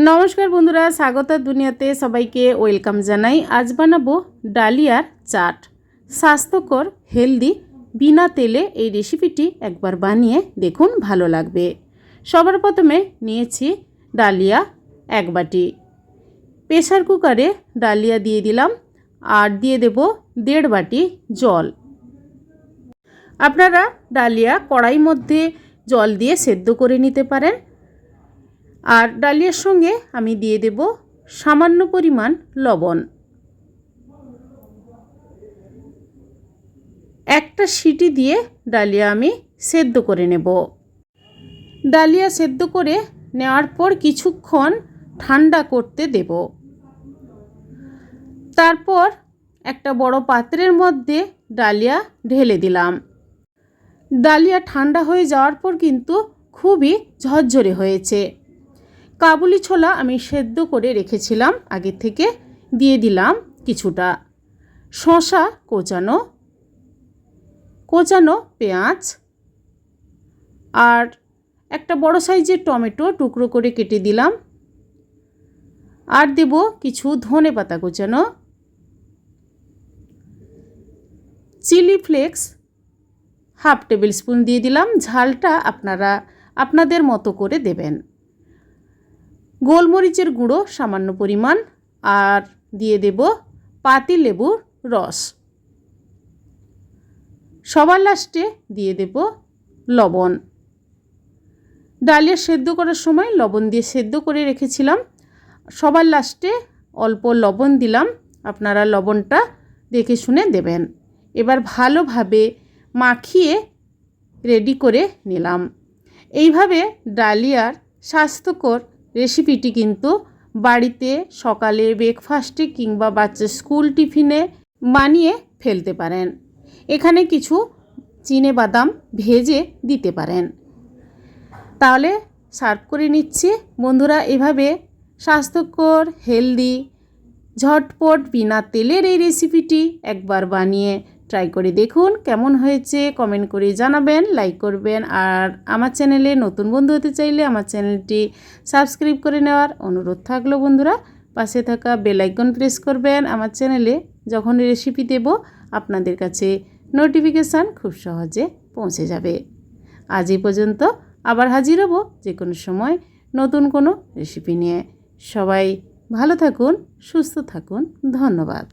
নমস্কার বন্ধুরা, স্বাগতার দুনিয়াতে সবাইকে ওয়েলকাম জানাই। আজ বানাবো ডালিয়ার চাট। স্বাস্থ্যকর, হেলদি, বিনা তেলে এই রেসিপিটি একবার বানিয়ে দেখুন, ভালো লাগবে। সবার প্রথমে নিয়েছি ডালিয়া 1 বাটি। প্রেসার কুকারে ডালিয়া দিয়ে দিলাম আর দিয়ে দেব 1.5 বাটি জল। আপনারা ডালিয়া কড়াইয়ের মধ্যে জল দিয়ে সেদ্ধ করে নিতে পারেন। আর ডালিয়ার সঙ্গে আমি দিয়ে দেব সামান্য পরিমাণ লবণ। একটা সিটি দিয়ে ডালিয়া আমি সেদ্ধ করে নেব। ডালিয়া সেদ্ধ করে নেওয়ার পর কিছুক্ষণ ঠান্ডা করতে দেব। তারপর একটা বড় পাত্রের মধ্যে ডালিয়া ঢেলে দিলাম। ডালিয়া ঠান্ডা হয়ে যাওয়ার পর কিন্তু খুবই ঝরঝরে হয়েছে। কাবুলি ছোলা আমি সেদ্ধ করে রেখেছিলাম আগে থেকে, দিয়ে দিলাম কিছুটা। শসা কোচানো পেঁয়াজ আর একটা বড় সাইজের টমেটো টুকরো করে কেটে দিলাম। আর দেব কিছু ধনেপাতা কোচানো, চিলি ফ্লেক্স 1/2 টেবিল স্পুন দিয়ে দিলাম। ঝালটা আপনারা আপনাদের মতো করে দেবেন। গোলমরিচের গুঁড়ো সামান্য পরিমাণ, আর দিয়ে দেব পাতিলেবুর রস। সবার লাস্টে দিয়ে দেব লবণ। ডালিয়া সেদ্ধ করার সময় লবণ দিয়ে সেদ্ধ করে রেখেছিলাম। সবার লাস্টে অল্প লবণ দিলাম, আপনারা লবণটা দেখে শুনে দেবেন। এবার ভালোভাবে মাখিয়ে রেডি করে নিলাম। এইভাবে ডালিয়ার স্বাস্থ্যকর রেসিপিটি কিন্তু বাড়িতে সকালে ব্রেকফাস্টে কিংবা বাচ্চার স্কুল টিফিনে বানিয়ে ফেলতে পারেন। এখানে কিছু চিনেবাদাম ভেজে দিতে পারেন। তাহলে সার্ভ করে নিচ্ছি। বন্ধুরা, এভাবে স্বাস্থ্যকর, হেলদি, ঝটপট, বিনা তেলের এই রেসিপিটি একবার বানিয়ে ট্রাই করে দেখুন। কেমন হয়েছে কমেন্ট করে জানাবেন, লাইক করবেন। আর আমার চ্যানেলে নতুন বন্ধু হতে চাইলে আমার চ্যানেলটি সাবস্ক্রাইব করে নেওয়ার অনুরোধ থাকলো। বন্ধুরা, পাশে থাকা বেল আইকন প্রেস করবেন। আমার চ্যানেলে যখন রেসিপি দেব আপনাদের কাছে নোটিফিকেশান খুব সহজে পৌঁছে যাবে। আজ এই পর্যন্ত, আবার হাজির হব যে কোনো সময় নতুন কোনো রেসিপি নিয়ে। সবাই ভালো থাকুন, সুস্থ থাকুন। ধন্যবাদ।